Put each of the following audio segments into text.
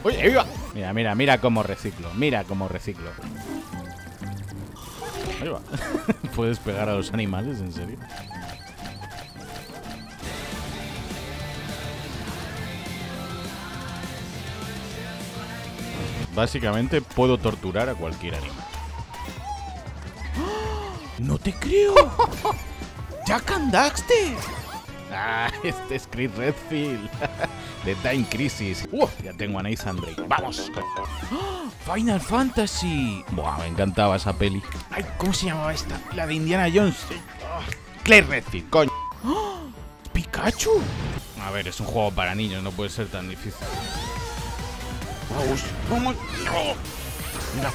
Oye, viva. Mira, mira, mira cómo reciclo. Mira cómo reciclo. Ahí va. ¿Puedes pegar a los animales? ¿En serio? Básicamente puedo torturar a cualquier animal. ¡No te creo! ¡Jak and Daxter! Ah, este es Chris Redfield de Time Crisis. Ya tengo a Nathan Drake. ¡Vamos! ¡Final Fantasy! Buah, me encantaba esa peli. Ay, ¿cómo se llamaba esta? La de Indiana Jones. Claire Redfield, coño. ¡Pikachu! A ver, es un juego para niños, no puede ser tan difícil. Vamos, vamos. No. Mira.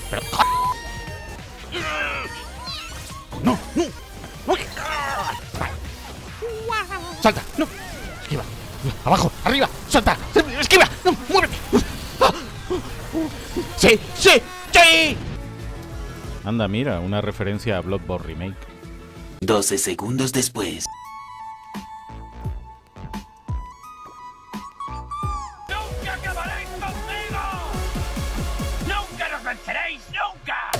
Pero... No, no. ¡Salta! ¡No! ¡Esquiva! ¡Abajo! ¡Arriba! ¡Salta! ¡Esquiva! ¡No! ¡Muévete! ¡Sí! ¡Sí! ¡Sí! Anda, mira, una referencia a Bloodborne Remake. 12 segundos después. ¡Nunca acabaréis conmigo! ¡Nunca nos venceréis! ¡Nunca!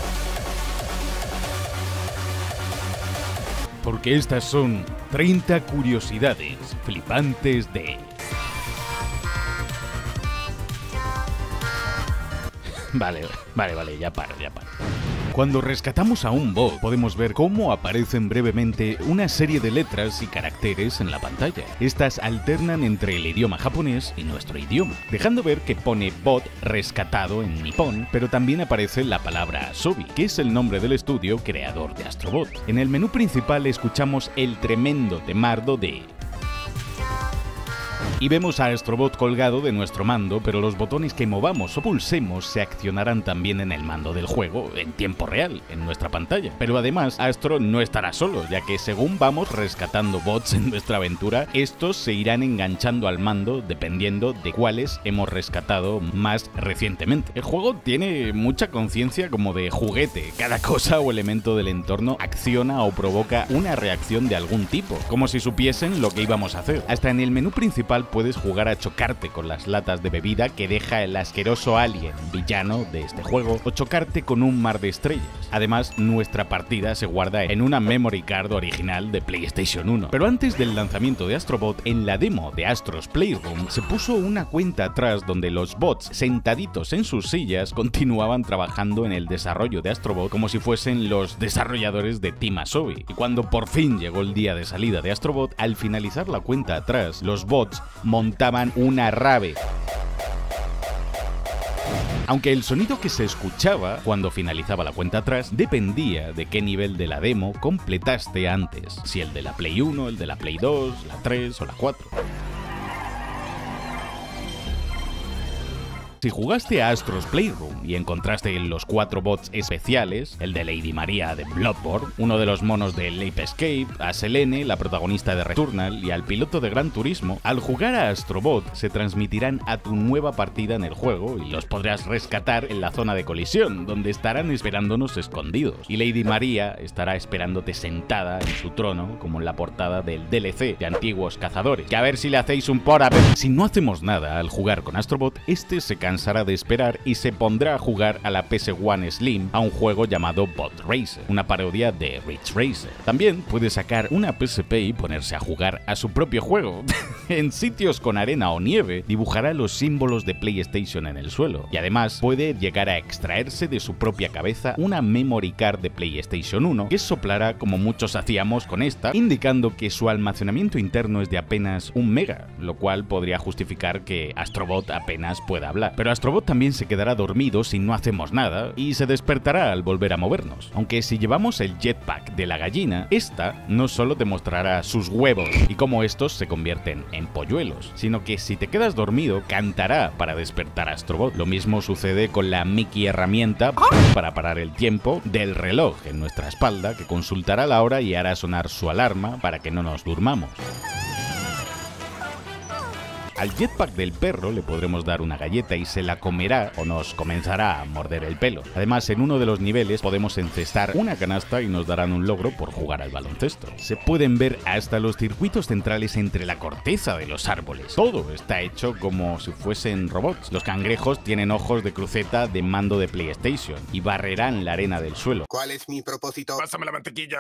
Porque estas son 30 curiosidades flipantes de... Vale, ya paro. Cuando rescatamos a un bot, podemos ver cómo aparecen brevemente una serie de letras y caracteres en la pantalla. Estas alternan entre el idioma japonés y nuestro idioma, dejando ver que pone bot rescatado en nipón, pero también aparece la palabra Asobi, que es el nombre del estudio creador de Astro Bot. En el menú principal escuchamos el tremendo temardo de... Y vemos a Astro Bot colgado de nuestro mando, pero los botones que movamos o pulsemos se accionarán también en el mando del juego, en tiempo real, en nuestra pantalla. Pero además, Astro no estará solo, ya que según vamos rescatando bots en nuestra aventura, estos se irán enganchando al mando dependiendo de cuáles hemos rescatado más recientemente. El juego tiene mucha conciencia como de juguete. Cada cosa o elemento del entorno acciona o provoca una reacción de algún tipo, como si supiesen lo que íbamos a hacer. Hasta en el menú principal puedes jugar a chocarte con las latas de bebida que deja el asqueroso alien villano de este juego o chocarte con un mar de estrellas. Además, nuestra partida se guarda en una memory card original de PlayStation 1. Pero antes del lanzamiento de Astro Bot, en la demo de Astro's Playroom se puso una cuenta atrás donde los bots sentaditos en sus sillas continuaban trabajando en el desarrollo de Astro Bot como si fuesen los desarrolladores de Team Asobi. Y cuando por fin llegó el día de salida de Astro Bot, al finalizar la cuenta atrás, los bots montaban una rave. Aunque el sonido que se escuchaba cuando finalizaba la cuenta atrás dependía de qué nivel de la demo completaste antes, si el de la Play 1, el de la Play 2, la 3 o la 4. Si jugaste a Astro's Playroom y encontraste los 4 bots especiales, el de Lady Maria de Bloodborne, uno de los monos de Ape Escape, a Selene, la protagonista de Returnal, y al piloto de Gran Turismo, al jugar a Astro Bot se transmitirán a tu nueva partida en el juego y los podrás rescatar en la zona de colisión, donde estarán esperándonos escondidos. Y Lady Maria estará esperándote sentada en su trono, como en la portada del DLC de Antiguos Cazadores. Que a ver si le hacéis un por a ver. Si no hacemos nada al jugar con Astro Bot, este se cansará de esperar y se pondrá a jugar a la PS1 Slim a un juego llamado Bot Racer, una parodia de Ridge Racer. También puede sacar una PSP y ponerse a jugar a su propio juego. En sitios con arena o nieve, dibujará los símbolos de PlayStation en el suelo. Y además puede llegar a extraerse de su propia cabeza una memory card de PlayStation 1 que soplará como muchos hacíamos con esta, indicando que su almacenamiento interno es de apenas 1 mega, lo cual podría justificar que Astro Bot apenas pueda hablar. Pero Astro Bot también se quedará dormido si no hacemos nada y se despertará al volver a movernos. Aunque si llevamos el jetpack de la gallina, esta no solo te mostrará sus huevos y cómo estos se convierten en polluelos, sino que si te quedas dormido cantará para despertar a Astro Bot. Lo mismo sucede con la Mickey herramienta para parar el tiempo del reloj en nuestra espalda, que consultará la hora y hará sonar su alarma para que no nos durmamos. Al jetpack del perro le podremos dar una galleta y se la comerá o nos comenzará a morder el pelo. Además, en uno de los niveles podemos encestar una canasta y nos darán un logro por jugar al baloncesto. Se pueden ver hasta los circuitos centrales entre la corteza de los árboles. Todo está hecho como si fuesen robots. Los cangrejos tienen ojos de cruceta de mando de PlayStation y barrerán la arena del suelo. ¿Cuál es mi propósito? Pásame la mantequilla.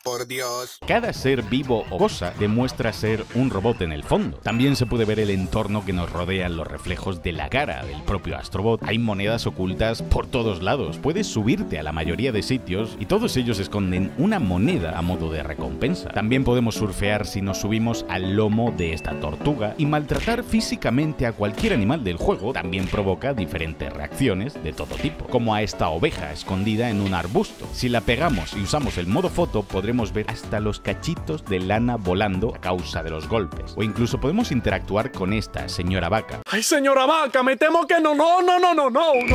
Por Dios. Cada ser vivo o cosa demuestra ser un robot en el fondo. También se puede ver el entorno que nos rodea en los reflejos de la cara del propio Astrobot. Hay monedas ocultas por todos lados. Puedes subirte a la mayoría de sitios y todos ellos esconden una moneda a modo de recompensa. También podemos surfear si nos subimos al lomo de esta tortuga, y maltratar físicamente a cualquier animal del juego también provoca diferentes reacciones de todo tipo, como a esta oveja escondida en un arbusto. Si la pegamos y usamos el modo foto, podremos ver hasta los cachitos de lana volando a causa de los golpes. O incluso podemos interactuar con esta señora vaca. ¡Ay, señora vaca! ¡Me temo que no!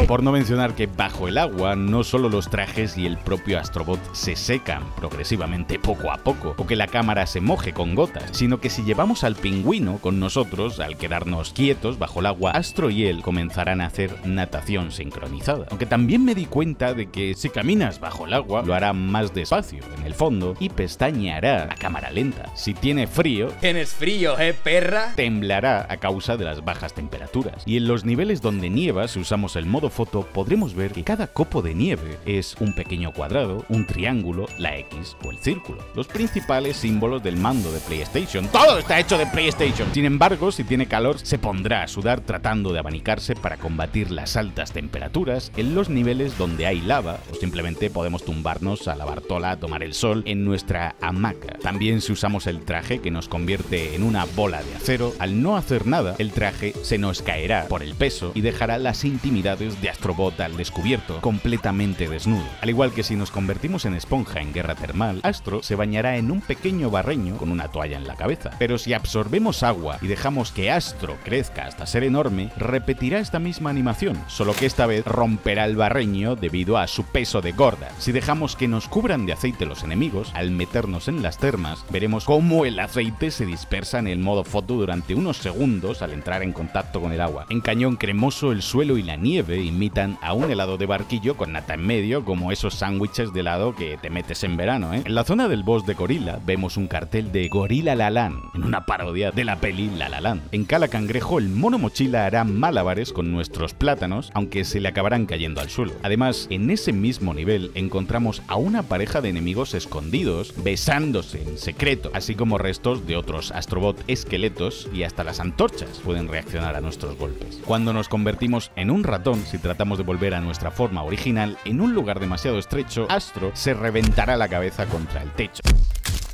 Por no mencionar que bajo el agua no solo los trajes y el propio Astrobot se secan progresivamente poco a poco, o que la cámara se moje con gotas, sino que si llevamos al pingüino con nosotros, al quedarnos quietos bajo el agua, Astro y él comenzarán a hacer natación sincronizada. Aunque también me di cuenta de que si caminas bajo el agua, lo hará más despacio en el fondo y pestañeará a cámara lenta. Si tiene frío, ¿Tienes frío, perra? temblará a causa de las bajas temperaturas. Y en los niveles donde nieva, si usamos el modo foto, podremos ver que cada copo de nieve es un pequeño cuadrado, un triángulo, la X o el círculo. Los principales símbolos del mando de PlayStation. ¡Todo está hecho de PlayStation! Sin embargo, si tiene calor, se pondrá a sudar tratando de abanicarse para combatir las altas temperaturas en los niveles donde hay lava, o simplemente podemos tumbarnos a la Bartola a tomar el sol en nuestra hamaca. También si usamos el traje que nos convierte en una bola de acero, al no hacer nada, el traje se nos caerá por el peso y dejará las intimidades de Astrobot al descubierto, completamente desnudo. Al igual que si nos convertimos en esponja en guerra termal, Astro se bañará en un pequeño barreño con una toalla en la cabeza. Pero si absorbemos agua y dejamos que Astro crezca hasta ser enorme, repetirá esta misma animación, solo que esta vez romperá el barreño debido a su peso de gorda. Si dejamos que nos cubran de aceite los enemigos, al meternos en las termas, veremos cómo el aceite se dispersa en el modo foto durante unos segundos al entrar en contacto con el agua. En Cañón Cremoso, el suelo y la nieve imitan a un helado de barquillo con nata en medio, como esos sándwiches de helado que te metes en verano, ¿eh? En la zona del boss de Gorila vemos un cartel de Gorila La Land, en una parodia de la peli La La Land. En Cala Cangrejo, el mono mochila hará malabares con nuestros plátanos, aunque se le acabarán cayendo al suelo. Además, en ese mismo nivel encontramos a una pareja de enemigos escondidos, besándose en secreto, así como restos de otros Astrobot esqueletos, y hasta las antorchas pueden reaccionar a nuestros golpes. Cuando nos convertimos en un ratón, si tratamos de volver a nuestra forma original, en un lugar demasiado estrecho, Astro se reventará la cabeza contra el techo.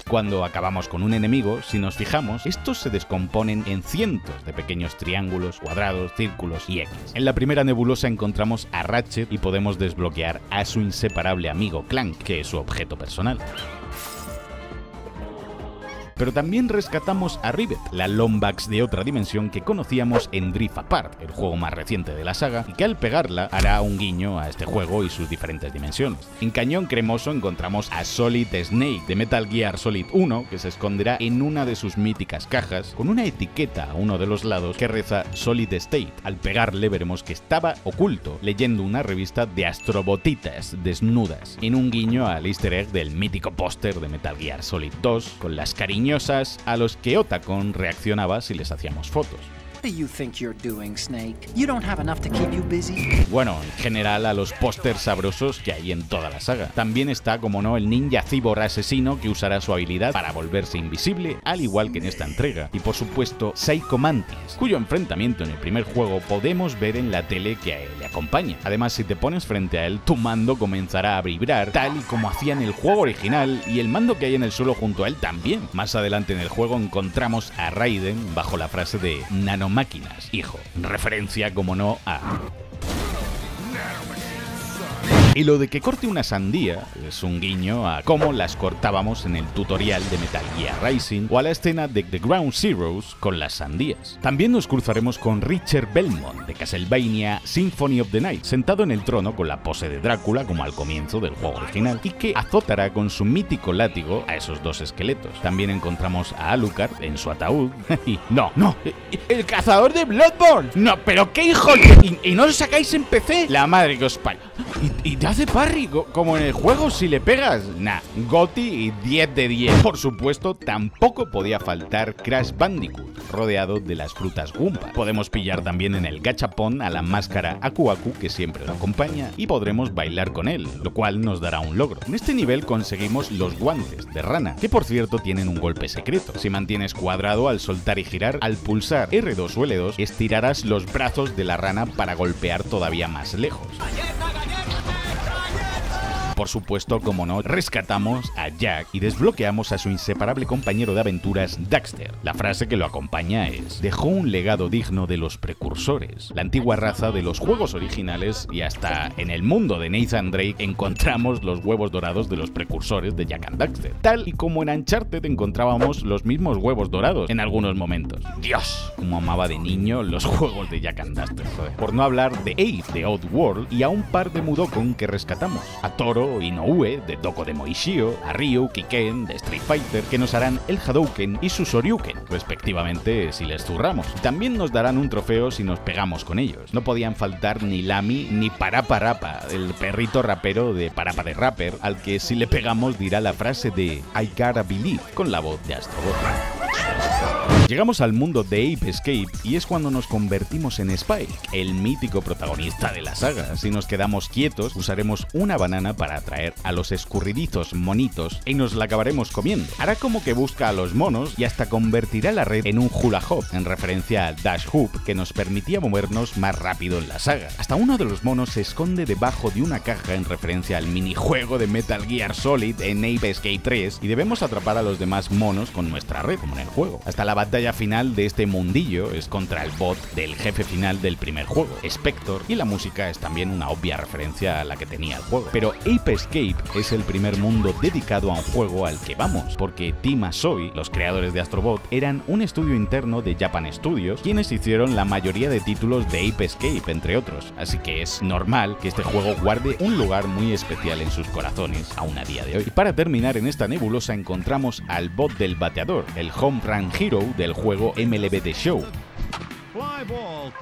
Cuando acabamos con un enemigo, si nos fijamos, estos se descomponen en cientos de pequeños triángulos, cuadrados, círculos y X. En la primera nebulosa encontramos a Ratchet y podemos desbloquear a su inseparable amigo Clank, que es su objeto personal. Pero también rescatamos a Rivet, la Lombax de otra dimensión que conocíamos en Drift Apart, el juego más reciente de la saga, y que al pegarla hará un guiño a este juego y sus diferentes dimensiones. En Cañón Cremoso encontramos a Solid Snake de Metal Gear Solid 1, que se esconderá en una de sus míticas cajas con una etiqueta a uno de los lados que reza Solid State. Al pegarle veremos que estaba oculto, leyendo una revista de astrobotitas desnudas, en un guiño al easter egg del mítico póster de Metal Gear Solid 2, con las cariñosas a los que Otacon reaccionaba si les hacíamos fotos. What do you think you're doing, Snake? You don't have enough to keep you busy? Bueno, en general a los pósters sabrosos que hay en toda la saga. También está, como no, el ninja cyborg asesino que usará su habilidad para volverse invisible, al igual que en esta entrega. Y por supuesto, Psycho Mantis, cuyo enfrentamiento en el primer juego podemos ver en la tele que le acompaña. Además, si te pones frente a él, tu mando comenzará a vibrar, tal y como hacía en el juego original, y el mando que hay en el suelo junto a él también. Más adelante en el juego encontramos a Raiden bajo la frase de nanomáquinas, hijo. Referencia, como no, a Y lo de que corte una sandía es un guiño a cómo las cortábamos en el tutorial de Metal Gear Rising o a la escena de The Ground Zeroes con las sandías. También nos cruzaremos con Richard Belmont de Castlevania Symphony of the Night, sentado en el trono con la pose de Drácula como al comienzo del juego original, y que azotará con su mítico látigo a esos dos esqueletos. También encontramos a Alucard en su ataúd y ¡no! ¡El cazador de Bloodborne! ¡No, pero qué hijo de... ¿Y no lo sacáis en PC? La madre que os parió! ¿Y te hace parry como en el juego si le pegas? Nah, GOTY y 10 de 10. Por supuesto, tampoco podía faltar Crash Bandicoot, rodeado de las frutas Goomba. Podemos pillar también en el gachapón a la máscara Aku Aku, que siempre lo acompaña, y podremos bailar con él, lo cual nos dará un logro. En este nivel conseguimos los guantes de rana, que por cierto tienen un golpe secreto. Si mantienes cuadrado al soltar y girar, al pulsar R2 o L2, estirarás los brazos de la rana para golpear todavía más lejos. Por supuesto, como no, rescatamos a Jack y desbloqueamos a su inseparable compañero de aventuras, Daxter. La frase que lo acompaña es: dejó un legado digno de los precursores, la antigua raza de los juegos originales, y hasta en el mundo de Nathan Drake encontramos los huevos dorados de los precursores de Jak and Daxter. Tal y como en Uncharted encontrábamos los mismos huevos dorados en algunos momentos. Dios, como amaba de niño los juegos de Jak and Daxter, joder. Por no hablar de Abe de Oddworld y a un par de Mudokon que rescatamos, a Toro Inoue de Doko de Moishio, a Ryu Kiken de Street Fighter, que nos harán el Hadouken y su Shoryuken, respectivamente, si les zurramos. También nos darán un trofeo si nos pegamos con ellos. No podían faltar ni Lami ni Parapa Rapa, el perrito rapero de Parapa de Rapper, al que si le pegamos dirá la frase de I gotta believe, con la voz de Astro Bot. Llegamos al mundo de Ape Escape y es cuando nos convertimos en Spike, el mítico protagonista de la saga. Si nos quedamos quietos, usaremos una banana para atraer a los escurridizos monitos y nos la acabaremos comiendo. Hará como que busca a los monos y hasta convertirá la red en un hula hoop, en referencia al Dash Hoop, que nos permitía movernos más rápido en la saga. Hasta uno de los monos se esconde debajo de una caja, en referencia al minijuego de Metal Gear Solid en Ape Escape 3, y debemos atrapar a los demás monos con nuestra red, como en el juego. Hasta la batalla final de este mundillo es contra el bot del jefe final del primer juego, Spector, y la música es también una obvia referencia a la que tenía el juego. Pero Ape Escape es el primer mundo dedicado a un juego al que vamos, porque Team Asoy, los creadores de Astro Bot, eran un estudio interno de Japan Studios, quienes hicieron la mayoría de títulos de Ape Escape, entre otros, así que es normal que este juego guarde un lugar muy especial en sus corazones aún a día de hoy. Y para terminar en esta nebulosa encontramos al bot del bateador, el Home Run Hero del juego MLB The Show.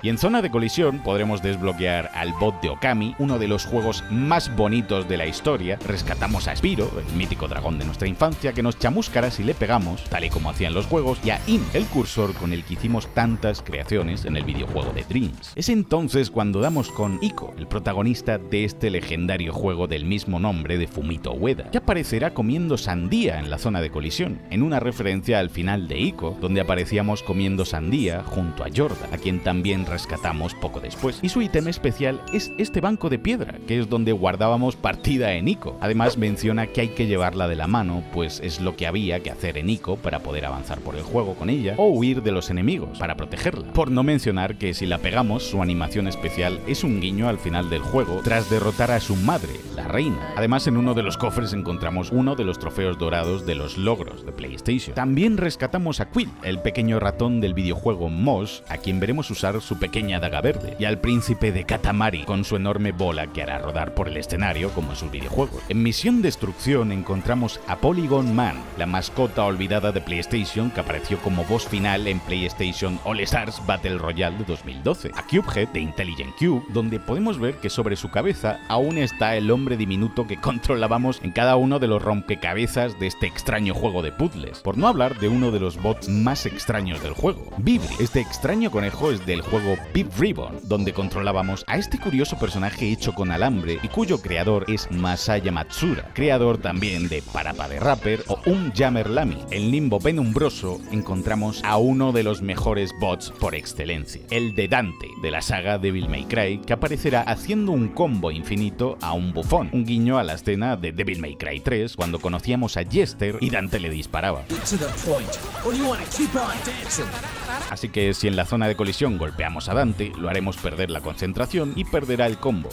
Y en zona de colisión podremos desbloquear al bot de Okami, uno de los juegos más bonitos de la historia. Rescatamos a Spiro, el mítico dragón de nuestra infancia, que nos chamuscará si le pegamos, tal y como hacían los juegos, y a Im, el cursor con el que hicimos tantas creaciones en el videojuego de Dreams. Es entonces cuando damos con Ico, el protagonista de este legendario juego del mismo nombre de Fumito Ueda, que aparecerá comiendo sandía en la zona de colisión, en una referencia al final de Ico, donde aparecíamos comiendo sandía junto a Jordan, a quien también rescatamos poco después. Y su ítem especial es este banco de piedra, que es donde guardábamos partida en Ico. Además menciona que hay que llevarla de la mano, pues es lo que había que hacer en Ico para poder avanzar por el juego con ella, o huir de los enemigos para protegerla. Por no mencionar que si la pegamos, su animación especial es un guiño al final del juego, tras derrotar a su madre, la reina. Además, en uno de los cofres encontramos uno de los trofeos dorados de los logros de PlayStation. También rescatamos a Quill, el pequeño ratón del videojuego Mosh, a quien veremos usar su pequeña daga verde, y al príncipe de Katamari con su enorme bola que hará rodar por el escenario como en sus videojuegos. En Misión Destrucción encontramos a Polygon Man, la mascota olvidada de PlayStation que apareció como boss final en PlayStation All Stars Battle Royale de 2012, a Cubehead de Intelligent Cube, donde podemos ver que sobre su cabeza aún está el hombre diminuto que controlábamos en cada uno de los rompecabezas de este extraño juego de puzzles, por no hablar de uno de los bots más extraños del juego, Vibri. Este extraño conejo es del juego Beep Ribbon, donde controlábamos a este curioso personaje hecho con alambre y cuyo creador es Masaya Matsura, creador también de Parapa de Rapper o Jammer Lamy. En Limbo Penumbroso encontramos a uno de los mejores bots por excelencia, el de Dante, de la saga Devil May Cry, que aparecerá haciendo un combo infinito a un bufón, un guiño a la escena de Devil May Cry 3, cuando conocíamos a Jester y Dante le disparaba. Así que si en la zona zona de colisión golpeamos a Dante, lo haremos perder la concentración y perderá el combo.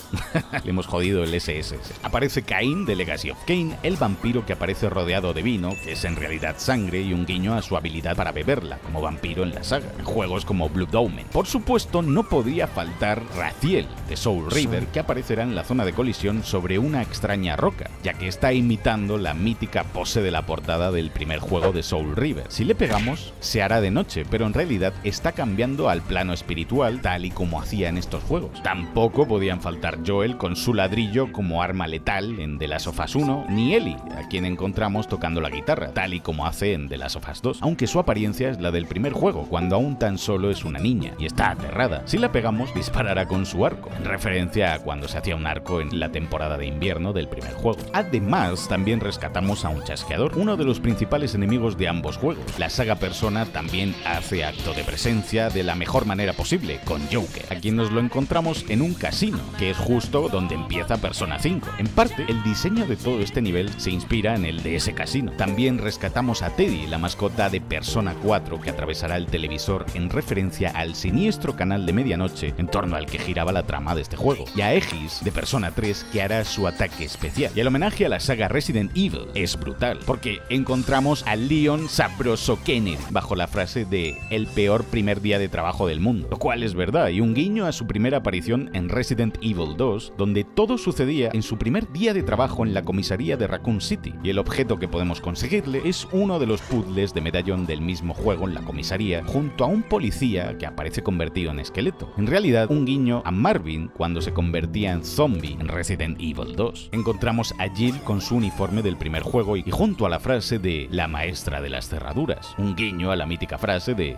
Le hemos jodido el SSS. Aparece Cain de Legacy of Kain, el vampiro que aparece rodeado de vino, que es en realidad sangre y un guiño a su habilidad para beberla, como vampiro en la saga, en juegos como Blood Omen. Por supuesto, no podía faltar Raziel, de Soul River, que aparecerá en la zona de colisión sobre una extraña roca, ya que está imitando la mítica pose de la portada del primer juego de Soul River. Si le pegamos, se hará de noche, pero en realidad está cambiando al plano espiritual, tal y como hacía en estos juegos. Tampoco podían faltar Joel con su ladrillo como arma letal en The Last of Us 1, ni Ellie, a quien encontramos tocando la guitarra, tal y como hace en The Last of Us 2, aunque su apariencia es la del primer juego, cuando aún tan solo es una niña y está aterrada. Si la pegamos, disparará con su arco, en referencia a cuando se hacía un arco en la temporada de invierno del primer juego. Además, también rescatamos a un chasqueador, uno de los principales enemigos de ambos juegos. La saga Persona también hace acto de presencia de la mejor manera posible, con Joker, a quien nos lo encontramos en un casino, que es justo donde empieza Persona 5. En parte, el diseño de todo este nivel se inspira en el de ese casino. También rescatamos a Teddy, la mascota de Persona 4, que atravesará el televisor en referencia al siniestro canal de medianoche en torno al que giraba la trama de este juego, y a Aegis de Persona 3, que hará su ataque especial. Y el homenaje a la saga Resident Evil es brutal, porque encontramos a Leon Sabroso Kennedy bajo la frase de "el peor primer día de trabajo del mundo", lo cual es verdad, y un guiño a su primera aparición en Resident Evil 2, donde todo sucedía en su primer día de trabajo en la comisaría de Raccoon City, y el objeto que podemos conseguirle es uno de los puzzles de medallón del mismo juego en la comisaría, junto a un policía que aparece convertido en esqueleto. En realidad, un guiño a Marvin cuando se convertía en zombie en Resident Evil 2. Encontramos a Jill con su uniforme del primer juego y junto a la frase de "la maestra de las cerraduras", un guiño a la mítica frase de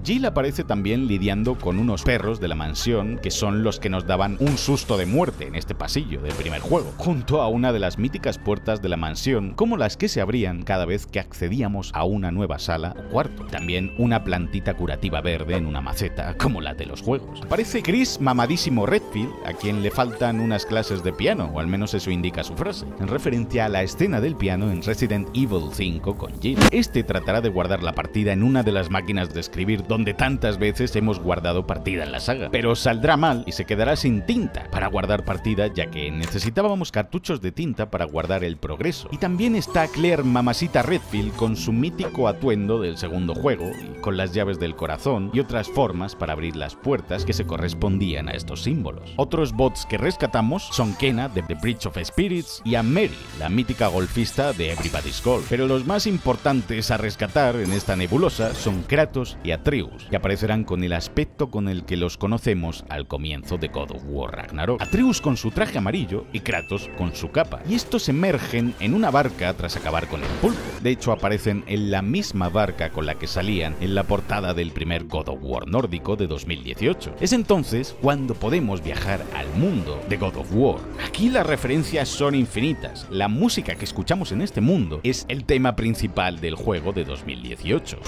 Jill aparece también lidiando con unos perros de la mansión que son los que nos daban un susto de muerte en este pasillo del primer juego, junto a una de las míticas puertas de la mansión, como las que se abrían cada vez que accedíamos a una nueva sala o cuarto. También una plantita curativa verde en una maceta, como la de los juegos. Aparece Chris Mamadísimo Redfield, a quien le faltan unas clases de piano, o al menos eso indica su frase, en referencia a la escena del piano en Resident Evil 5 con Jill. Este tratará de guardar la partida en una de las máquinas de escribir donde tantas veces hemos guardado partida en la saga, pero saldrá mal y se quedará sin tinta para guardar partida, ya que necesitábamos cartuchos de tinta para guardar el progreso. Y también está Claire Mamacita Redfield con su mítico atuendo del segundo juego, y con las llaves del corazón y otras formas para abrir las puertas que se correspondían a estos símbolos. Otros bots que rescatamos son Kena de The Bridge of Spirits y a Mary, la mítica golfista de Everybody's Golf. Pero los más importantes a rescatar en esta nebulosa son Kratos y Atreus, que aparecerán con el aspecto con el que los conocemos al comienzo de God of War Ragnarok. Atreus con su traje amarillo y Kratos con su capa, y estos emergen en una barca tras acabar con el pulpo. De hecho, aparecen en la misma barca con la que salían en la portada del primer God of War nórdico de 2018. Es entonces cuando podemos viajar al mundo de God of War. Aquí las referencias son infinitas. La música que escuchamos en este mundo es el tema principal del juego de 2018.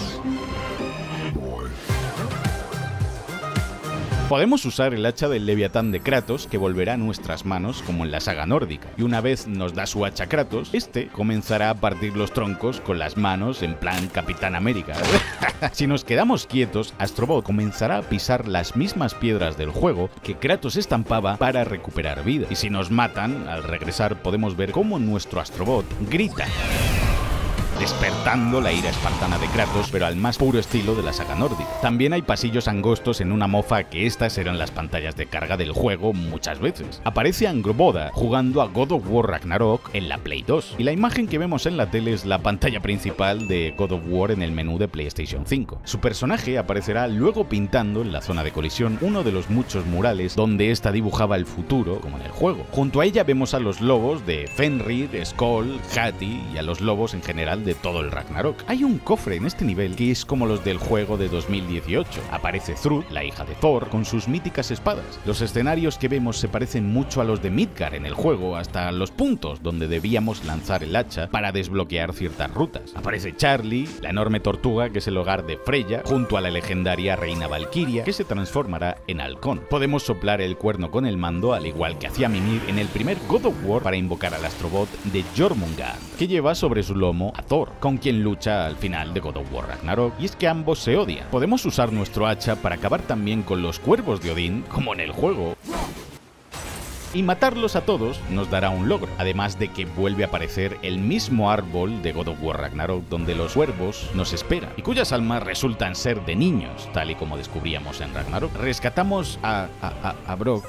Podemos usar el hacha del Leviatán de Kratos, que volverá a nuestras manos como en la saga nórdica, y una vez nos da su hacha Kratos, este comenzará a partir los troncos con las manos en plan Capitán América. Si nos quedamos quietos, Astrobot comenzará a pisar las mismas piedras del juego que Kratos estampaba para recuperar vida, y si nos matan, al regresar podemos ver cómo nuestro Astrobot grita, despertando la ira espartana de Kratos, pero al más puro estilo de la saga nórdica. También hay pasillos angostos en una mofa, que estas eran las pantallas de carga del juego muchas veces. Aparece Angrboda jugando a God of War Ragnarok en la Play 2, y la imagen que vemos en la tele es la pantalla principal de God of War en el menú de PlayStation 5. Su personaje aparecerá luego pintando en la zona de colisión uno de los muchos murales donde esta dibujaba el futuro, como en el juego. Junto a ella vemos a los lobos de Fenrir, Skoll, Hati y a los lobos en general de todo el Ragnarok. Hay un cofre en este nivel que es como los del juego de 2018. Aparece Thrud, la hija de Thor, con sus míticas espadas. Los escenarios que vemos se parecen mucho a los de Midgard en el juego, hasta los puntos donde debíamos lanzar el hacha para desbloquear ciertas rutas. Aparece Charlie, la enorme tortuga que es el hogar de Freya, junto a la legendaria reina Valkyria, que se transformará en halcón. Podemos soplar el cuerno con el mando, al igual que hacía Mimir en el primer God of War, para invocar al Astrobot de Jormungand. que lleva sobre su lomo a Thor, con quien lucha al final de God of War Ragnarok, y es que ambos se odian. Podemos usar nuestro hacha para acabar también con los cuervos de Odín, como en el juego, y matarlos a todos nos dará un logro, además de que vuelve a aparecer el mismo árbol de God of War Ragnarok donde los cuervos nos esperan y cuyas almas resultan ser de niños, tal y como descubríamos en Ragnarok. Rescatamos a Brok,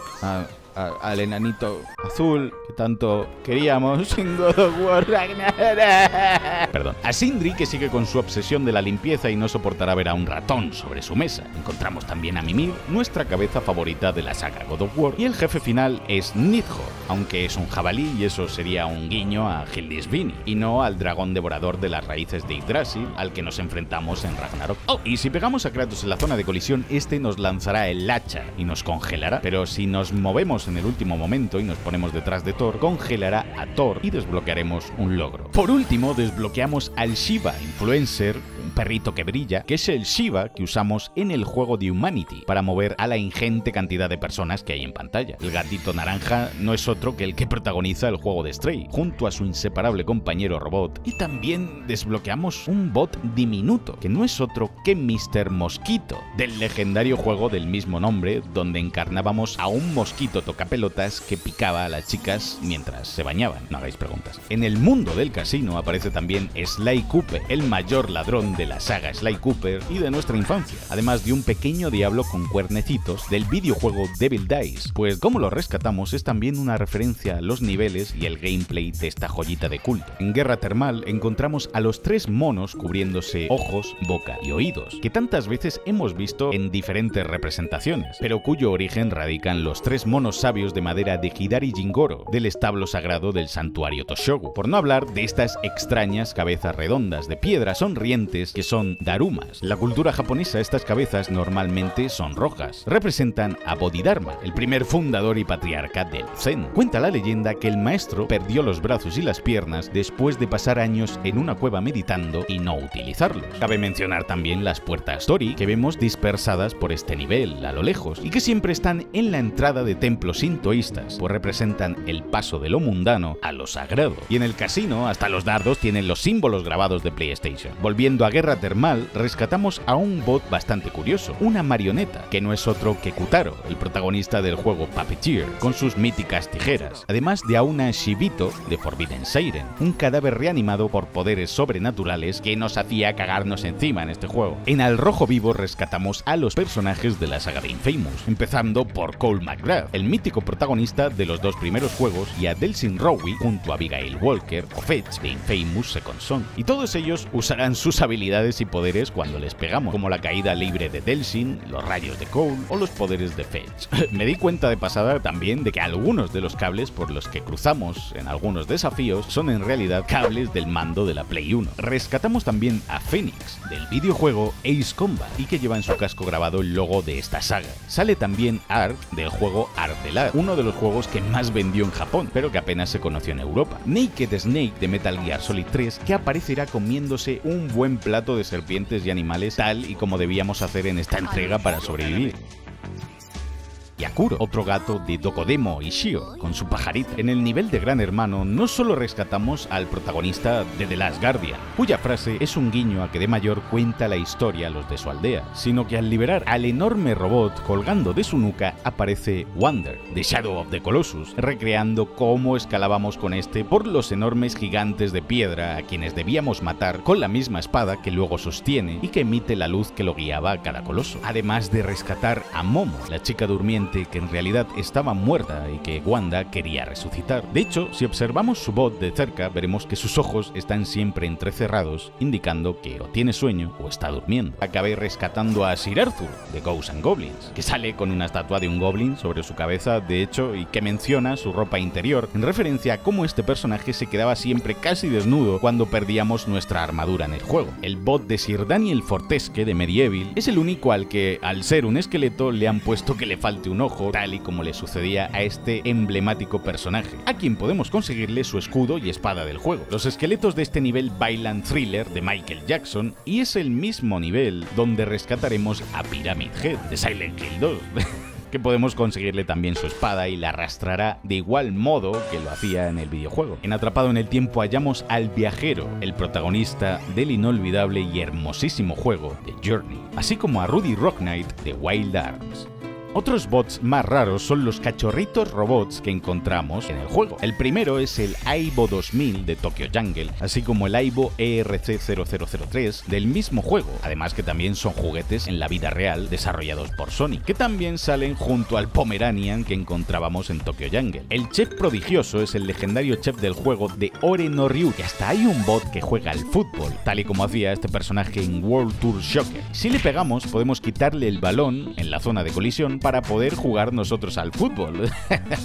al enanito azul que tanto queríamos en God of War Ragnarok. Perdón. A Sindri, que sigue con su obsesión de la limpieza y no soportará ver a un ratón sobre su mesa. Encontramos también a Mimir, nuestra cabeza favorita de la saga God of War, y el jefe final es Nidhogg, aunque es un jabalí y eso sería un guiño a Hildisvini y no al dragón devorador de las raíces de Yggdrasil al que nos enfrentamos en Ragnarok. Oh, y si pegamos a Kratos en la zona de colisión, este nos lanzará el hacha y nos congelará, pero si nos movemos en el último momento y nos ponemos detrás de Thor, congelará a Thor y desbloquearemos un logro. Por último, desbloqueamos al Shiva Influencer, un perrito que brilla, que es el Shiva que usamos en el juego de Humanity para mover a la ingente cantidad de personas que hay en pantalla. El gatito naranja no es otro que el que protagoniza el juego de Stray, junto a su inseparable compañero robot, y también desbloqueamos un bot diminuto, que no es otro que Mr. Mosquito, del legendario juego del mismo nombre, donde encarnábamos a un mosquito tocapelotas que picaba a las chicas mientras se bañaban. No hagáis preguntas. En el mundo del casino aparece también Sly Cooper, el mayor ladrón de la saga Sly Cooper y de nuestra infancia, además de un pequeño diablo con cuernecitos del videojuego Devil Dice, pues como lo rescatamos es también una referencia a los niveles y el gameplay de esta joyita de culto. En Guerra Termal encontramos a los 3 monos cubriéndose ojos, boca y oídos, que tantas veces hemos visto en diferentes representaciones, pero cuyo origen radica en los 3 monos sabios de madera de Hidari Jingoro, del establo sagrado del santuario Toshogu, por no hablar de estas extrañas cabezas redondas de piedra sonrientes que son darumas. En la cultura japonesa estas cabezas normalmente son rojas, representan a Bodhidharma, el primer fundador y patriarca del Zen. Cuenta la leyenda que el maestro perdió los brazos y las piernas después de pasar años en una cueva meditando y no utilizarlos. Cabe mencionar también las puertas Tori que vemos dispersadas por este nivel a lo lejos y que siempre están en la entrada de templos sintoístas, pues representan el paso de lo mundano a lo sagrado. Y en el casino hasta los dardos tienen los símbolos grabados de PlayStation. Volviendo a Guerra Termal, rescatamos a un bot bastante curioso, una marioneta, que no es otro que Kutaro, el protagonista del juego Puppeteer, con sus míticas tijeras, además de a una Shibito de Forbidden Siren, un cadáver reanimado por poderes sobrenaturales que nos hacía cagarnos encima en este juego. En Al Rojo Vivo rescatamos a los personajes de la saga de Infamous, empezando por Cole McGrath, el mítico protagonista de los 2 primeros juegos, y a Delsin Rowe junto a Abigail Walker o Fetch de Infamous Second Son. Y todos ellos usarán sus habilidades y poderes cuando les pegamos, como la caída libre de Delsin, los rayos de Cole o los poderes de Fetch. Me di cuenta de pasada también de que algunos de los cables por los que cruzamos en algunos desafíos son en realidad cables del mando de la Play 1. Rescatamos también a Phoenix del videojuego Ace Combat y que lleva en su casco grabado el logo de esta saga. Sale también Ark del juego Artelar, uno de los juegos que más vendió en Japón, pero que apenas se conoció en Europa. Naked Snake de Metal Gear Solid 3, que aparecerá comiéndose un buen plato de serpientes y animales, tal y como debíamos hacer en esta entrega para sobrevivir. Y Akuro, otro gato de Dokodemo y Shio, con su pajarita. En el nivel de Gran Hermano no solo rescatamos al protagonista de The Last Guardian, cuya frase es un guiño a que de mayor cuenta la historia a los de su aldea, sino que al liberar al enorme robot colgando de su nuca aparece Wander, de Shadow of the Colossus, recreando cómo escalábamos con este por los enormes gigantes de piedra a quienes debíamos matar con la misma espada que luego sostiene y que emite la luz que lo guiaba a cada coloso. Además de rescatar a Momo, la chica durmiente que en realidad estaba muerta y que Wanda quería resucitar. De hecho, si observamos su bot de cerca, veremos que sus ojos están siempre entrecerrados, indicando que o tiene sueño o está durmiendo. Acabé rescatando a Sir Arthur, de Ghosts and Goblins, que sale con una estatua de un goblin sobre su cabeza, de hecho, y que menciona su ropa interior, en referencia a cómo este personaje se quedaba siempre casi desnudo cuando perdíamos nuestra armadura en el juego. El bot de Sir Daniel Fortesque, de Medieval, es el único al que, al ser un esqueleto, le han puesto que le falte un ojo, tal y como le sucedía a este emblemático personaje, a quien podemos conseguirle su escudo y espada del juego. Los esqueletos de este nivel bailan Thriller de Michael Jackson y es el mismo nivel donde rescataremos a Pyramid Head de Silent Hill 2. que podemos conseguirle también su espada y la arrastrará de igual modo que lo hacía en el videojuego. En Atrapado en el Tiempo hallamos al viajero, el protagonista del inolvidable y hermosísimo juego de Journey, así como a Rudy Rock Knight de Wild Arms. Otros bots más raros son los cachorritos robots que encontramos en el juego. El primero es el Aibo 2000 de Tokyo Jungle, así como el Aibo ERC0003 del mismo juego, además que también son juguetes en la vida real desarrollados por Sony, que también salen junto al Pomeranian que encontrábamos en Tokyo Jungle. El chef prodigioso es el legendario chef del juego de Ore no Ryu, y hasta hay un bot que juega al fútbol, tal y como hacía este personaje en World Tour Shocker. Si le pegamos, podemos quitarle el balón en la zona de colisión para poder jugar nosotros al fútbol,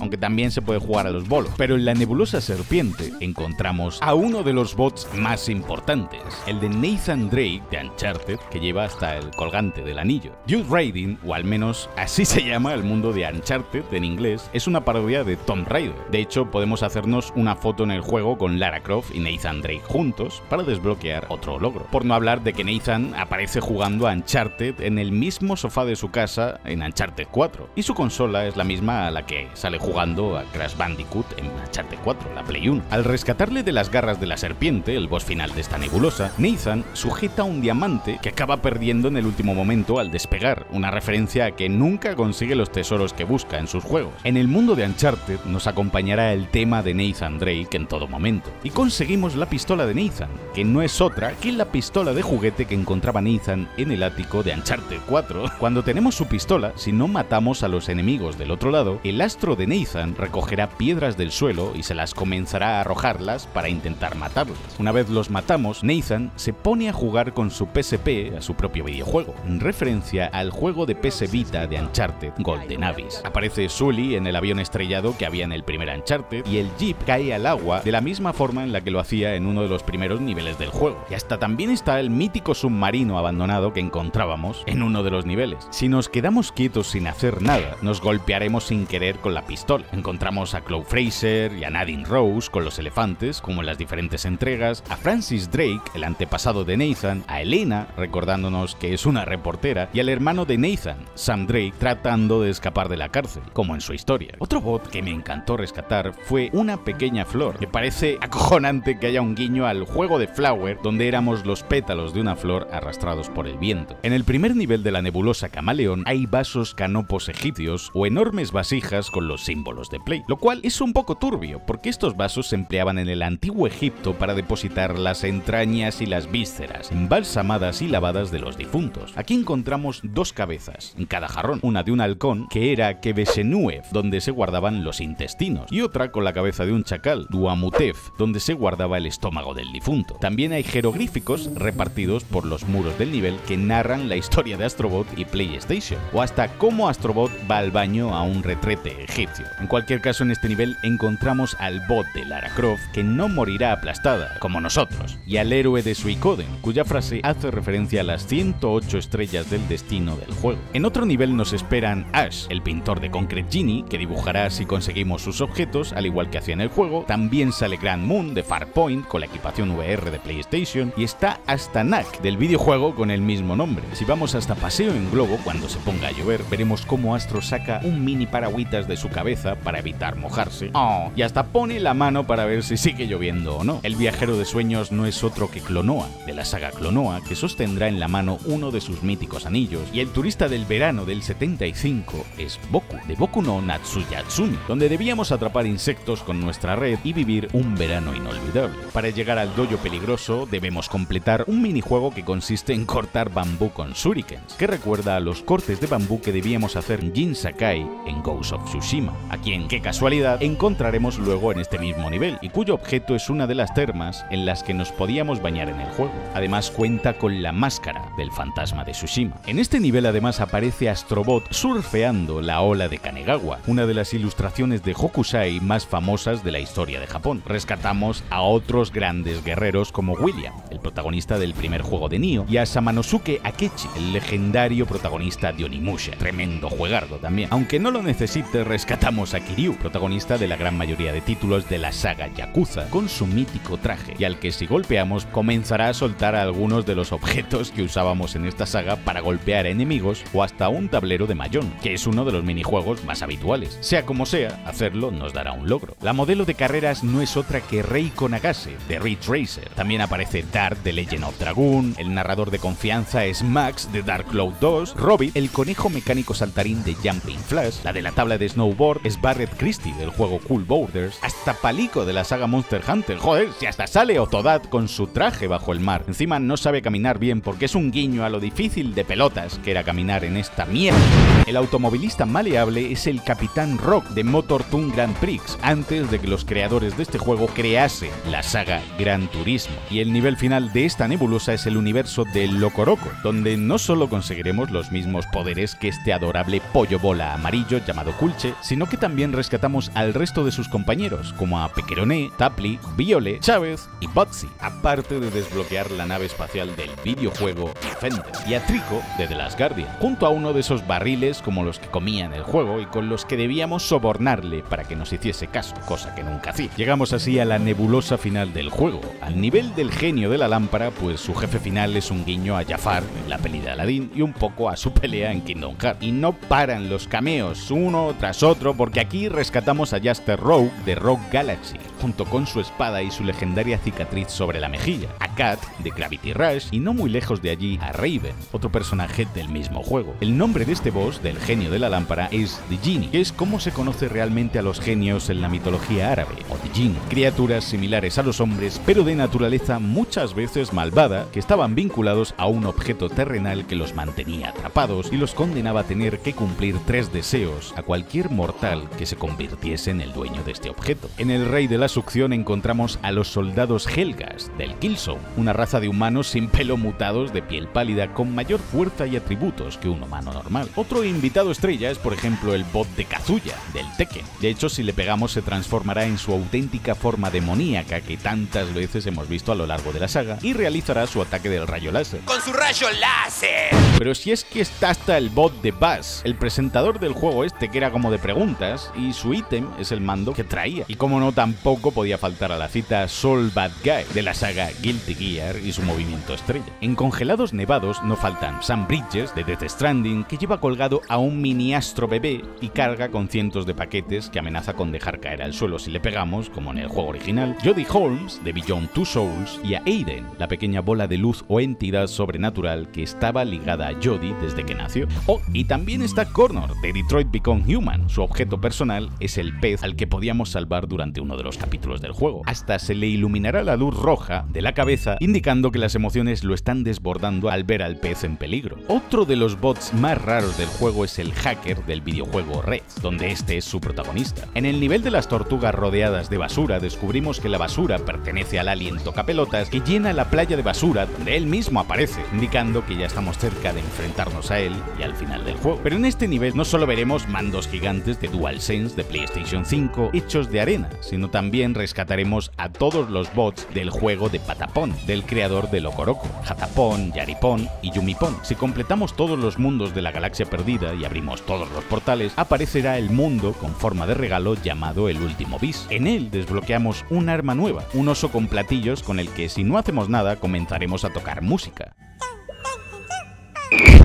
aunque también se puede jugar a los bolos. Pero en la nebulosa serpiente encontramos a uno de los bots más importantes, el de Nathan Drake de Uncharted, que lleva hasta el colgante del anillo. Dude Raiding, o al menos así se llama el mundo de Uncharted en inglés, es una parodia de Tomb Raider. De hecho, podemos hacernos una foto en el juego con Lara Croft y Nathan Drake juntos para desbloquear otro logro. Por no hablar de que Nathan aparece jugando a Uncharted en el mismo sofá de su casa en Uncharted 4, y su consola es la misma a la que sale jugando a Crash Bandicoot en Uncharted 4, la Play 1. Al rescatarle de las garras de la serpiente, el boss final de esta nebulosa, Nathan sujeta un diamante que acaba perdiendo en el último momento al despegar, una referencia a que nunca consigue los tesoros que busca en sus juegos. En el mundo de Uncharted nos acompañará el tema de Nathan Drake en todo momento, y conseguimos la pistola de Nathan, que no es otra que la pistola de juguete que encontraba Nathan en el ático de Uncharted 4. Cuando tenemos su pistola, si no matamos a los enemigos del otro lado, el astro de Nathan recogerá piedras del suelo y se las comenzará a arrojarlas para intentar matarlos. Una vez los matamos, Nathan se pone a jugar con su PSP a su propio videojuego, en referencia al juego de PS Vita de Uncharted, Golden Abyss. Aparece Sully en el avión estrellado que había en el primer Uncharted, y el jeep cae al agua de la misma forma en la que lo hacía en uno de los primeros niveles del juego. Y hasta también está el mítico submarino abandonado que encontrábamos en uno de los niveles. Si nos quedamos quietos sin hacer nada, nos golpearemos sin querer con la pistola. Encontramos a Chloe Fraser y a Nadine Rose con los elefantes, como en las diferentes entregas, a Francis Drake, el antepasado de Nathan, a Elena, recordándonos que es una reportera, y al hermano de Nathan, Sam Drake, tratando de escapar de la cárcel, como en su historia. Otro bot que me encantó rescatar fue una pequeña flor, que parece acojonante que haya un guiño al juego de Flower, donde éramos los pétalos de una flor arrastrados por el viento. En el primer nivel de la nebulosa Camaleón hay vasos canopos egipcios o enormes vasijas con los símbolos de Play, lo cual es un poco turbio, porque estos vasos se empleaban en el antiguo Egipto para depositar las entrañas y las vísceras, embalsamadas y lavadas de los difuntos. Aquí encontramos dos cabezas en cada jarrón, una de un halcón, que era Kebeshenuef, donde se guardaban los intestinos, y otra con la cabeza de un chacal, Duamutef, donde se guardaba el estómago del difunto. También hay jeroglíficos repartidos por los muros del nivel que narran la historia de Astrobot y PlayStation, o hasta cómo Astrobot va al baño a un retrete egipcio. En cualquier caso, en este nivel encontramos al bot de Lara Croft, que no morirá aplastada, como nosotros, y al héroe de Suikoden, cuya frase hace referencia a las 108 estrellas del destino del juego. En otro nivel nos esperan Ash, el pintor de Concrete Genie, que dibujará si conseguimos sus objetos, al igual que hacía en el juego. También sale Grand Moon de Farpoint con la equipación VR de PlayStation, y está hasta Knack del videojuego con el mismo nombre. Si vamos hasta Paseo en Globo, cuando se ponga a llover, veremos cómo Astro saca un mini paragüitas de su cabeza para evitar mojarse. Oh, y hasta pone la mano para ver si sigue lloviendo o no. El viajero de sueños no es otro que Clonoa, de la saga Clonoa, que sostendrá en la mano uno de sus míticos anillos. Y el turista del verano del 75 es Boku, de Boku no Natsuyatsumi, donde debíamos atrapar insectos con nuestra red y vivir un verano inolvidable. Para llegar al dojo peligroso debemos completar un minijuego que consiste en cortar bambú con shurikens, que recuerda a los cortes de bambú que debíamos hacer en Jin Sakai en Ghost of Tsushima, a quien, qué casualidad, encontraremos luego en este mismo nivel, y cuyo objeto es una de las termas en las que nos podíamos bañar en el juego. Además cuenta con la máscara del fantasma de Tsushima. En este nivel además aparece Astrobot surfeando la ola de Kanegawa, una de las ilustraciones de Hokusai más famosas de la historia de Japón. Rescatamos a otros grandes guerreros como William, el protagonista del primer juego de Nioh, y a Samanosuke Akechi, el legendario protagonista de Onimusha. Tremendo tremendo juegardo también. Aunque no lo necesite, rescatamos a Kiryu, protagonista de la gran mayoría de títulos de la saga Yakuza, con su mítico traje, y al que si golpeamos comenzará a soltar algunos de los objetos que usábamos en esta saga para golpear a enemigos o hasta un tablero de Mahjong, que es uno de los minijuegos más habituales. Sea como sea, hacerlo nos dará un logro. La modelo de carreras no es otra que Reiko Nagase, de Ridge Racer. También aparece Dart de Legend of Dragoon, el narrador de confianza es Max de Dark Cloud 2, Robbit, el conejo mecánico saltarín de Jumping Flash, la de la tabla de snowboard es Barret Christie del juego Cool Borders, hasta Palico de la saga Monster Hunter. Joder, si hasta sale Octodad con su traje bajo el mar. Encima no sabe caminar bien porque es un guiño a lo difícil de pelotas que era caminar en esta mierda. El automovilista maleable es el Capitán Rock de Motor Toon Grand Prix, antes de que los creadores de este juego creasen la saga Gran Turismo. Y el nivel final de esta nebulosa es el universo de Loco Roco, donde no solo conseguiremos los mismos poderes que este adorable pollo bola amarillo llamado Kulche, sino que también rescatamos al resto de sus compañeros, como a Pequeroné, Tapli, Viole, Chávez y Bugsy, aparte de desbloquear la nave espacial del videojuego Defender, y a Trico de The Last Guardian, junto a uno de esos barriles como los que comía en el juego y con los que debíamos sobornarle para que nos hiciese caso, cosa que nunca hacía. Llegamos así a la nebulosa final del juego. Al nivel del genio de la lámpara, pues su jefe final es un guiño a Jafar en la peli de Aladdin y un poco a su pelea en Kingdom Hearts. Y no paran los cameos uno tras otro, porque aquí rescatamos a Jaster Rogue de Rogue Galaxy, junto con su espada y su legendaria cicatriz sobre la mejilla, a Kat de Gravity Rush y no muy lejos de allí a Raven, otro personaje del mismo juego. El nombre de este boss del genio de la lámpara es The Genie, que es como se conoce realmente a los genios en la mitología árabe, o The Jinn, criaturas similares a los hombres pero de naturaleza muchas veces malvada, que estaban vinculados a un objeto terrenal que los mantenía atrapados y los condenaba a tener que cumplir 3 deseos a cualquier mortal que se convirtiese en el dueño de este objeto. En el Rey de la Succión encontramos a los soldados Helghast del Killzone, una raza de humanos sin pelo mutados de piel pálida con mayor fuerza y atributos que un humano normal. Otro invitado estrella es por ejemplo el bot de Kazuya del Tekken. De hecho, si le pegamos se transformará en su auténtica forma demoníaca que tantas veces hemos visto a lo largo de la saga y realizará su ataque del rayo láser. ¡Con su rayo láser! Pero si es que está hasta el bot de Buzz, el presentador del juego este que era como de preguntas, y su ítem es el mando que traía. Y como no, tampoco podía faltar a la cita Soul Bad Guy de la saga Guilty Gear y su movimiento estrella. En Congelados Nevados no faltan Sam Bridges de Death Stranding, que lleva colgado a un mini astro bebé y carga con cientos de paquetes que amenaza con dejar caer al suelo si le pegamos, como en el juego original, Jodie Holmes de Beyond Two Souls y a Aiden, la pequeña bola de luz o entidad sobrenatural que estaba ligada a Jodie desde que nació. Oh, y también está Connor de Detroit Become Human. Su objeto personal es el pez al que podíamos salvar durante uno de los capítulos del juego. Hasta se le iluminará la luz roja de la cabeza, indicando que las emociones lo están desbordando al ver al pez en peligro. Otro de los bots más raros del juego es el hacker del videojuego Red, donde este es su protagonista. En el nivel de las tortugas rodeadas de basura descubrimos que la basura pertenece al alien tocapelotas que llena la playa de basura donde él mismo aparece, indicando que ya estamos cerca de enfrentarnos a él y al final del juego. Pero en este nivel no solo veremos mandos gigantes de DualSense de PlayStation 5 hechos de arena, sino también rescataremos a todos los bots del juego de Patapon, del creador de Loco Roco, Hatapon, Yaripon y Yumipon. Si completamos todos los mundos de la galaxia perdida y abrimos todos los portales, aparecerá el mundo con forma de regalo llamado el Último Bis. En él desbloqueamos un arma nueva, un oso con platillos con el que si no hacemos nada comenzaremos a tocar música.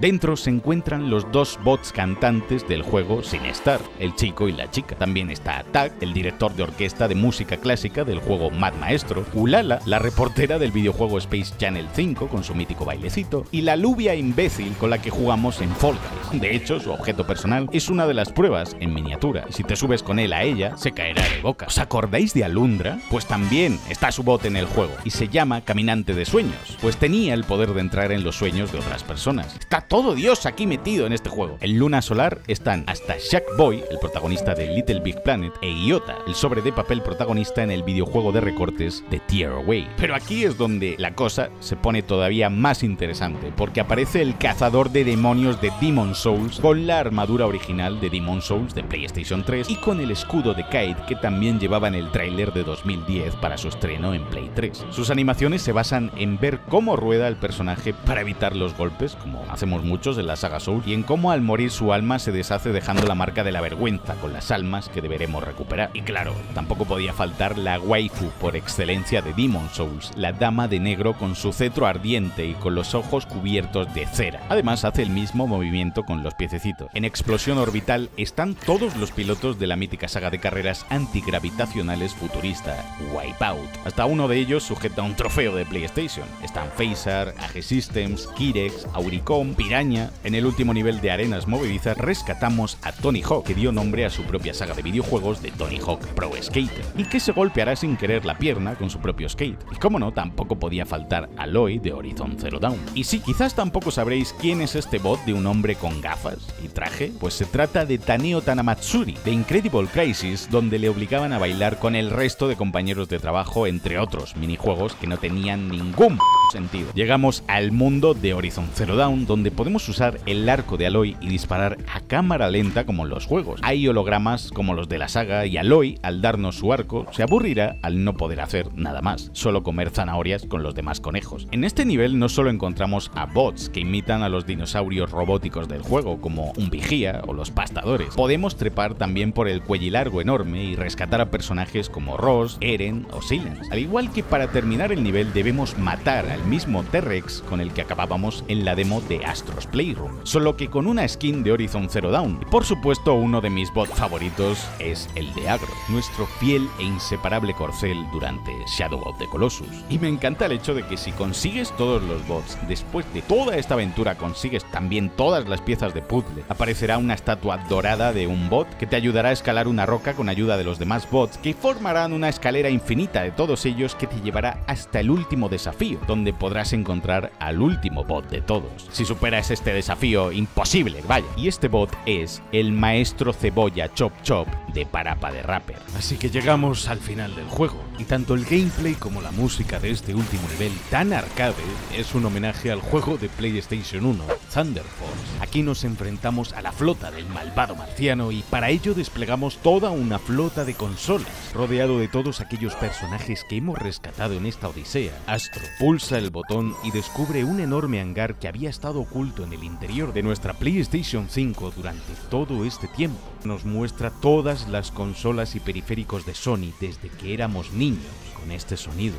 Dentro se encuentran los 2 bots cantantes del juego Sin Star, el chico y la chica. También está Tak, el director de orquesta de música clásica del juego Mad Maestro, Ulala, la reportera del videojuego Space Channel 5 con su mítico bailecito, y la Lubia imbécil con la que jugamos en Fall Guys. De hecho, su objeto personal es una de las pruebas en miniatura, y si te subes con él a ella, se caerá de boca. ¿Os acordáis de Alundra? Pues también está su bot en el juego, y se llama Caminante de Sueños, pues tenía el poder de entrar en los sueños de otras personas. Está todo Dios aquí metido en este juego. En Luna Solar están hasta Shackboy, el protagonista de Little Big Planet, e Iota, el sobre de papel protagonista en el videojuego de recortes de Tearaway. Pero aquí es donde la cosa se pone todavía más interesante, porque aparece el cazador de demonios de Demon Souls con la armadura original de Demon Souls de PlayStation 3 y con el escudo de Kite que también llevaba en el tráiler de 2010 para su estreno en Play 3. Sus animaciones se basan en ver cómo rueda el personaje para evitar los golpes, como hacemos conocemos muchos en la saga Soul, y en cómo al morir su alma se deshace dejando la marca de la vergüenza con las almas que deberemos recuperar. Y claro, tampoco podía faltar la waifu por excelencia de Demon's Souls, la dama de negro con su cetro ardiente y con los ojos cubiertos de cera. Además hace el mismo movimiento con los piececitos. En explosión orbital están todos los pilotos de la mítica saga de carreras antigravitacionales futurista, Wipeout. Hasta uno de ellos sujeta un trofeo de PlayStation. Están Phasar, AG Systems, Kirex, Auricom, Piraña. En el último nivel de arenas movedizas rescatamos a Tony Hawk, que dio nombre a su propia saga de videojuegos de Tony Hawk Pro Skater, y que se golpeará sin querer la pierna con su propio skate. Y como no, tampoco podía faltar Aloy de Horizon Zero Dawn. Y sí, quizás tampoco sabréis quién es este bot de un hombre con gafas y traje, pues se trata de Taneo Tanamatsuri, de Incredible Crisis, donde le obligaban a bailar con el resto de compañeros de trabajo, entre otros minijuegos que no tenían ningún sentido. Llegamos al mundo de Horizon Zero Dawn, donde podemos usar el arco de Aloy y disparar a cámara lenta como en los juegos. Hay hologramas como los de la saga, y Aloy, al darnos su arco, se aburrirá al no poder hacer nada más, solo comer zanahorias con los demás conejos. En este nivel no solo encontramos a bots que imitan a los dinosaurios robóticos del juego, como un vigía o los pastadores. Podemos trepar también por el cuellilargo enorme y rescatar a personajes como Ross, Eren o Silence. Al igual que para terminar el nivel debemos matar al mismo T-Rex con el que acabábamos en la demo de Astro's Playroom, solo que con una skin de Horizon Zero Dawn. Y por supuesto, uno de mis bots favoritos es el de Agro, nuestro fiel e inseparable corcel durante Shadow of the Colossus. Y me encanta el hecho de que si consigues todos los bots, después de toda esta aventura consigues también todas las piezas de puzzle, aparecerá una estatua dorada de un bot que te ayudará a escalar una roca con ayuda de los demás bots, que formarán una escalera infinita de todos ellos que te llevará hasta el último desafío, donde podrás encontrar al último bot de todos. Si superas este desafío, imposible, vaya. Y este bot es el maestro cebolla Chop Chop de Parappa the Rapper. Así que llegamos al final del juego, y tanto el gameplay como la música de este último nivel tan arcade es un homenaje al juego de PlayStation 1, Thunder Force. Aquí nos enfrentamos a la flota del malvado marciano y para ello desplegamos toda una flota de consolas, rodeado de todos aquellos personajes que hemos rescatado en esta odisea. Astro pulsa el botón y descubre un enorme hangar que había estado oculto en el interior de nuestra PlayStation 5 durante todo este tiempo. Nos muestra todas las consolas y periféricos de Sony desde que éramos niños, con este sonido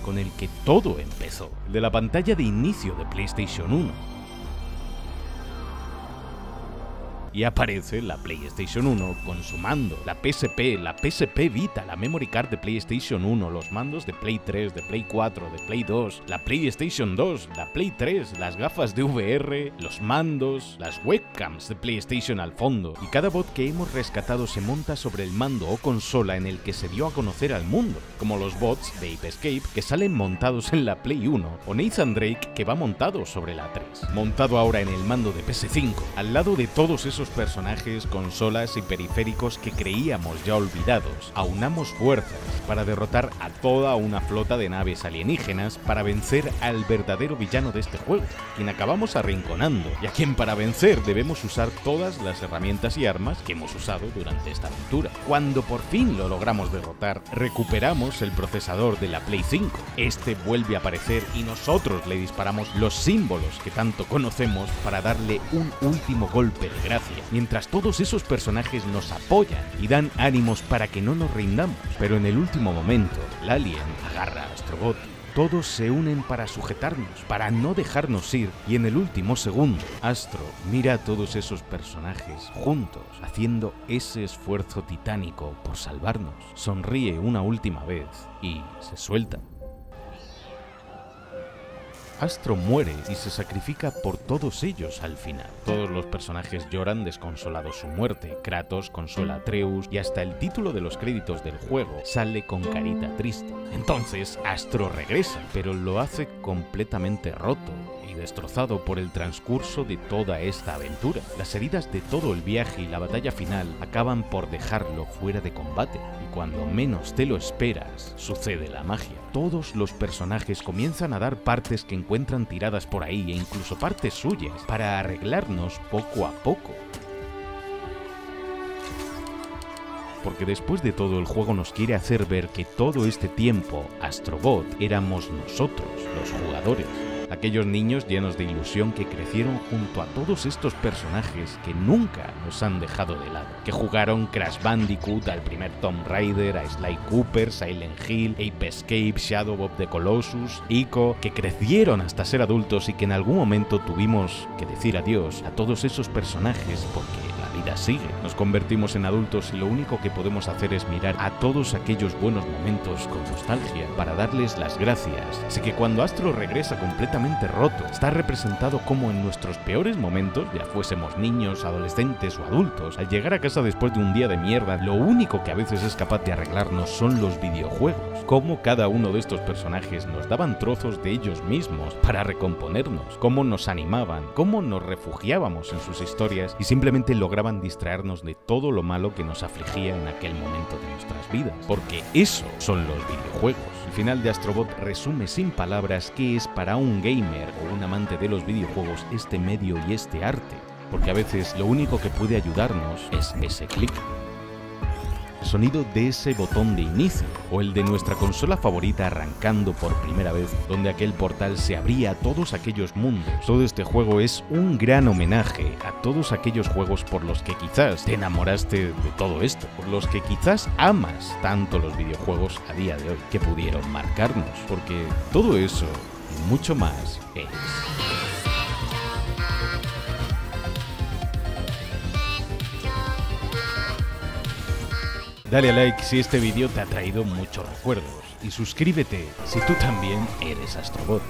con el que todo empezó, de la pantalla de inicio de PlayStation 1. Y aparece la PlayStation 1 con su mando, la PSP, la PSP Vita, la Memory Card de PlayStation 1, los mandos de Play 3, de Play 4, de Play 2, la PlayStation 2, la Play 3, las gafas de VR, los mandos, las webcams de PlayStation al fondo. Y cada bot que hemos rescatado se monta sobre el mando o consola en el que se dio a conocer al mundo, como los bots de Ape Escape que salen montados en la Play 1, o Nathan Drake que va montado sobre la 3. Montado ahora en el mando de PS5, al lado de todos esos personajes, consolas y periféricos que creíamos ya olvidados, aunamos fuerzas para derrotar a toda una flota de naves alienígenas para vencer al verdadero villano de este juego, quien acabamos arrinconando y a quien para vencer debemos usar todas las herramientas y armas que hemos usado durante esta aventura. Cuando por fin lo logramos derrotar, recuperamos el procesador de la Play 5. Este vuelve a aparecer y nosotros le disparamos los símbolos que tanto conocemos para darle un último golpe de gracia, mientras todos esos personajes nos apoyan y dan ánimos para que no nos rindamos. Pero en el último momento, el alien agarra a Astrobot. Todos se unen para sujetarnos, para no dejarnos ir, y en el último segundo, Astro mira a todos esos personajes juntos, haciendo ese esfuerzo titánico por salvarnos. Sonríe una última vez y se suelta. Astro muere y se sacrifica por todos ellos al final. Todos los personajes lloran desconsolados su muerte. Kratos consuela a Atreus y hasta el título de los créditos del juego sale con carita triste. Entonces Astro regresa, pero lo hace completamente roto y destrozado por el transcurso de toda esta aventura. Las heridas de todo el viaje y la batalla final acaban por dejarlo fuera de combate. Y cuando menos te lo esperas, sucede la magia. Todos los personajes comienzan a dar partes que encuentran tiradas por ahí e incluso partes suyas para arreglarnos poco a poco. Porque después de todo el juego nos quiere hacer ver que todo este tiempo Astrobot éramos nosotros, los jugadores. Aquellos niños llenos de ilusión que crecieron junto a todos estos personajes que nunca nos han dejado de lado, que jugaron Crash Bandicoot, al primer Tomb Raider, a Sly Cooper, Silent Hill, Ape Escape, Shadow of the Colossus, Ico, que crecieron hasta ser adultos y que en algún momento tuvimos que decir adiós a todos esos personajes porque la vida sigue. Nos convertimos en adultos y lo único que podemos hacer es mirar a todos aquellos buenos momentos con nostalgia para darles las gracias. Así que cuando Astro regresa completamente roto, está representado como en nuestros peores momentos, ya fuésemos niños, adolescentes o adultos, al llegar a casa después de un día de mierda, lo único que a veces es capaz de arreglarnos son los videojuegos. Cómo cada uno de estos personajes nos daban trozos de ellos mismos para recomponernos, cómo nos animaban, cómo nos refugiábamos en sus historias y simplemente lograban distraernos de todo lo malo que nos afligía en aquel momento de nuestras vidas. Porque eso son los videojuegos. El final de Astrobot resume sin palabras qué es para un gamer o un amante de los videojuegos este medio y este arte. Porque a veces lo único que puede ayudarnos es ese clic. El sonido de ese botón de inicio, o el de nuestra consola favorita arrancando por primera vez, donde aquel portal se abría a todos aquellos mundos. Todo este juego es un gran homenaje a todos aquellos juegos por los que quizás te enamoraste de todo esto, por los que quizás amas tanto los videojuegos a día de hoy, que pudieron marcarnos, porque todo eso y mucho más es... Dale a like si este vídeo te ha traído muchos recuerdos y suscríbete si tú también eres Astrobot.